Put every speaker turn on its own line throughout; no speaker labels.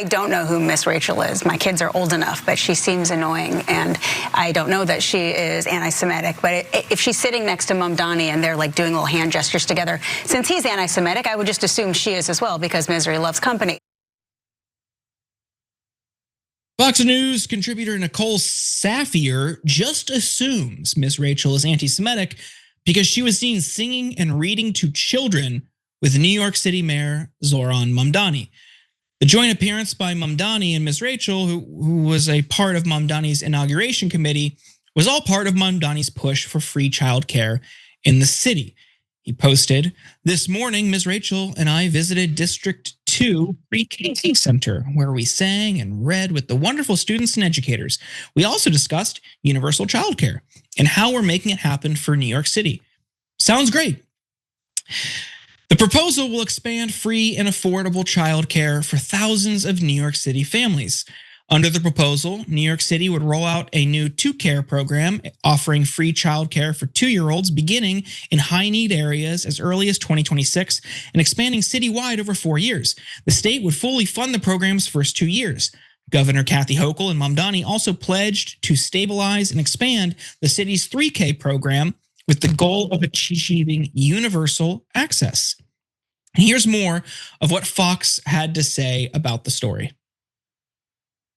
don't know who Miss Rachel is. My kids are old enough, but she seems annoying, and I don't know that she is anti-Semitic. But if she's sitting next to Mamdani and they're like doing little hand gestures together, since he's anti-Semitic, I would just assume she is as well, because misery loves company.
Fox News contributor Nicole Safier just assumes Miss Rachel is anti-Semitic because she was seen singing and reading to children with New York City Mayor Zohran Mamdani. The joint appearance by Mamdani and Miss Rachel, who was a part of Mamdani's inauguration committee, was all part of Mamdani's push for free childcare in the city. He posted, "This morning, Ms. Rachel and I visited District 2 Pre-K Center, where we sang and read with the wonderful students and educators. We also discussed universal childcare and how we're making it happen for New York City. Sounds great." The proposal will expand free and affordable childcare for thousands of New York City families. Under the proposal, New York City would roll out a new 2Care program offering free childcare for 2-year-olds beginning in high-need areas as early as 2026 and expanding citywide over 4 years. The state would fully fund the program's first 2 years. Governor Kathy Hochul and Mamdani also pledged to stabilize and expand the city's 3K program with the goal of achieving universal access. And here's more of what Fox had to say about the story.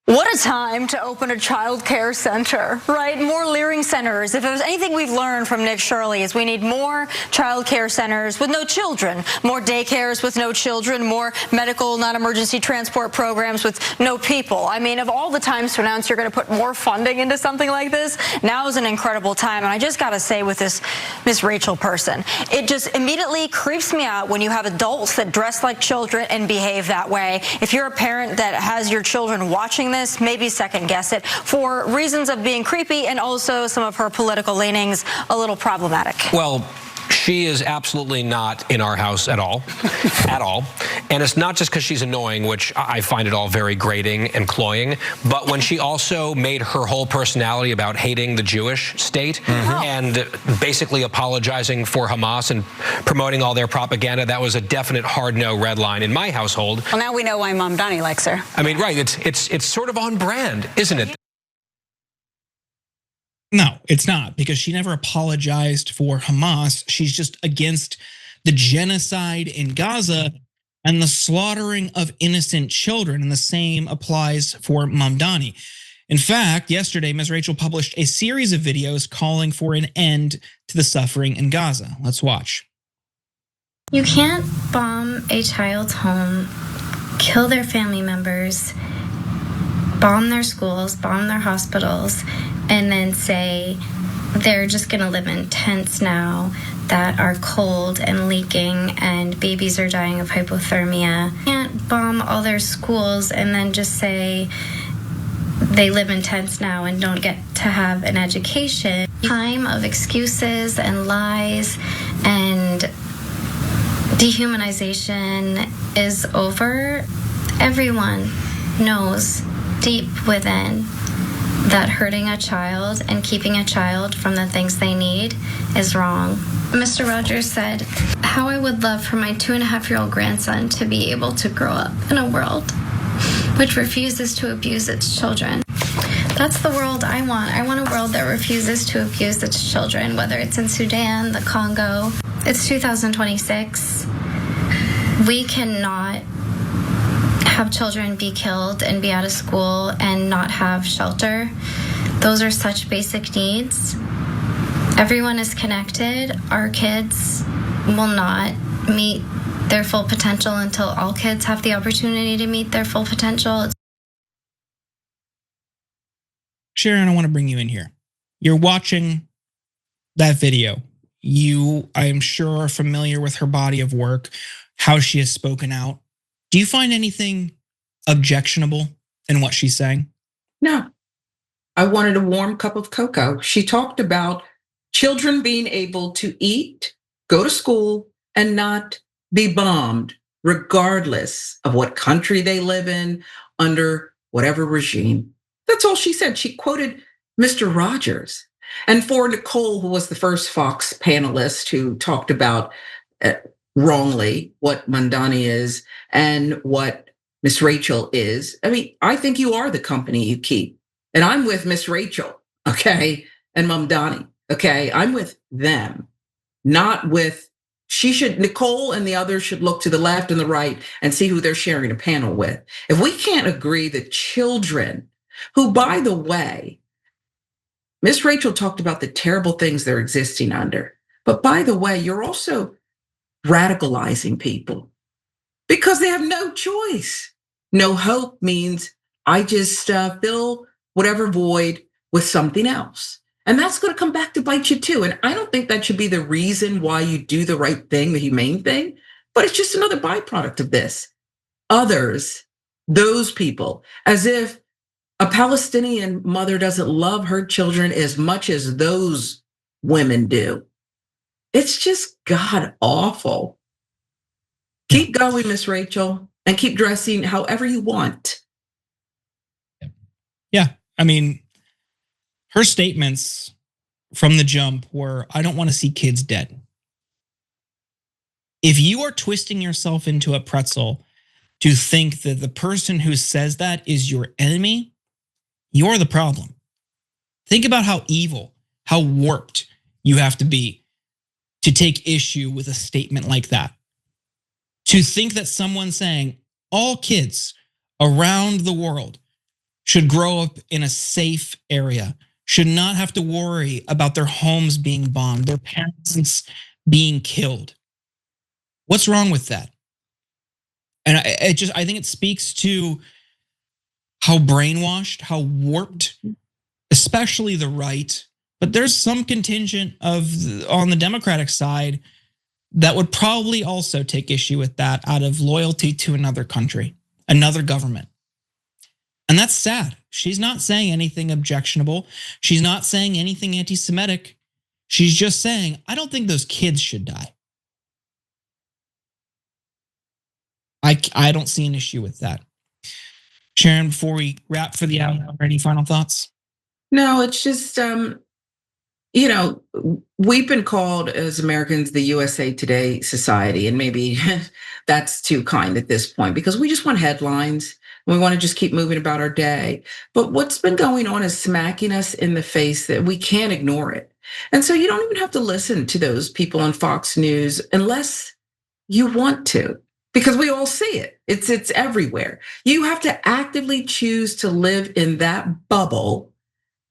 What a time to open a child care center, right? More Leering centers. If there's anything we've learned from Nick Shirley is we need more child care centers with no children, more daycares with no children, more medical non-emergency transport programs with no people. I mean, of all the times to announce you're going to put more funding into something like this, now is an incredible time. And I just got to say with this Miss Rachel person, it just immediately creeps me out when you have adults that dress like children and behave that way. If you're a parent that has your children watching this, maybe second guess it for reasons of being creepy and also some of her political leanings a little problematic.
Well, she is absolutely not in our house at all, at all. And it's not just because she's annoying, which I find it all very grating and cloying, but when she also made her whole personality about hating the Jewish state and basically apologizing for Hamas and promoting all their propaganda, that was a definite hard no red line in my household.
Well, now we know why Mamdani likes her.
I mean, right, it's sort of on brand, isn't it?
No, it's not, because she never apologized for Hamas. She's just against the genocide in Gaza and the slaughtering of innocent children, and the same applies for Mamdani. In fact, yesterday, Ms. Rachel published a series of videos calling for an end to the suffering in Gaza. Let's watch.
You can't bomb a child's home, kill their family members, bomb their schools, bomb their hospitals, and then say they're just gonna live in tents now that are cold and leaking and babies are dying of hypothermia. You can't bomb all their schools and then just say they live in tents now and don't get to have an education. Time of excuses and lies and dehumanization is over. Everyone knows deep within that hurting a child and keeping a child from the things they need is wrong. Mr. Rogers said, how I would love for my 2.5-year-old grandson to be able to grow up in a world which refuses to abuse its children. That's the world I want. I want a world that refuses to abuse its children, whether it's in Sudan, the Congo. It's 2026. We cannot have children be killed and be out of school and not have shelter. Those are such basic needs. Everyone is connected. Our kids will not meet their full potential until all kids have the opportunity to meet their full potential.
Sharon, I want to bring you in here. You're watching that video. You, I am sure, are familiar with her body of work, how she has spoken out. Do you find anything objectionable in what she's saying?
No. I wanted a warm cup of cocoa. She talked about children being able to eat, go to school, and not be bombed, regardless of what country they live in, under whatever regime. That's all she said. She quoted Mr. Rogers. And for Nicole, who was the first Fox panelist who talked about wrongly what Mamdani is and what Miss Rachel is, I mean, I think you are the company you keep. And I'm with Miss Rachel, okay, and Mamdani, okay? I'm with them, not with, Nicole and the others should look to the left and the right and see who they're sharing a panel with. If we can't agree that children, who, by the way, Miss Rachel talked about the terrible things they're existing under. But by the way, you're also radicalizing people because they have no choice. No hope means I just fill whatever void with something else. And that's going to come back to bite you too. And I don't think that should be the reason why you do the right thing, the humane thing, but it's just another byproduct of this. Others, those people, as if a Palestinian mother doesn't love her children as much as those women do. It's just God awful. Keep going, Miss Rachel, and keep dressing however you want.
Yeah, I mean, her statements from the jump were, I don't want to see kids dead. If you are twisting yourself into a pretzel to think that the person who says that is your enemy, you're the problem. Think about how evil, how warped you have to be to take issue with a statement like that. To think that someone saying all kids around the world should grow up in a safe area, should not have to worry about their homes being bombed, their parents being killed. What's wrong with that? And I think it speaks to how brainwashed, how warped, especially the right, but there's some contingent on the Democratic side that would probably also take issue with that out of loyalty to another country, another government. And that's sad. She's not saying anything objectionable. She's not saying anything anti-Semitic. She's just saying, I don't think those kids should die. I don't see an issue with that. Sharon, before we wrap for the hour, any final thoughts?
No, it's just, we've been called as Americans the USA Today society, and maybe that's too kind at this point because we just want headlines. We want to just keep moving about our day. But what's been going on is smacking us in the face that we can't ignore it. And so you don't even have to listen to those people on Fox News unless you want to, because we all see it. It's everywhere. You have to actively choose to live in that bubble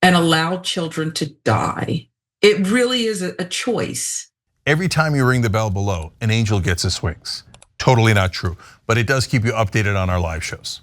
and allow children to die. It really is a choice.
Every time you ring the bell below, an angel gets his wings. Totally not true, but it does keep you updated on our live shows.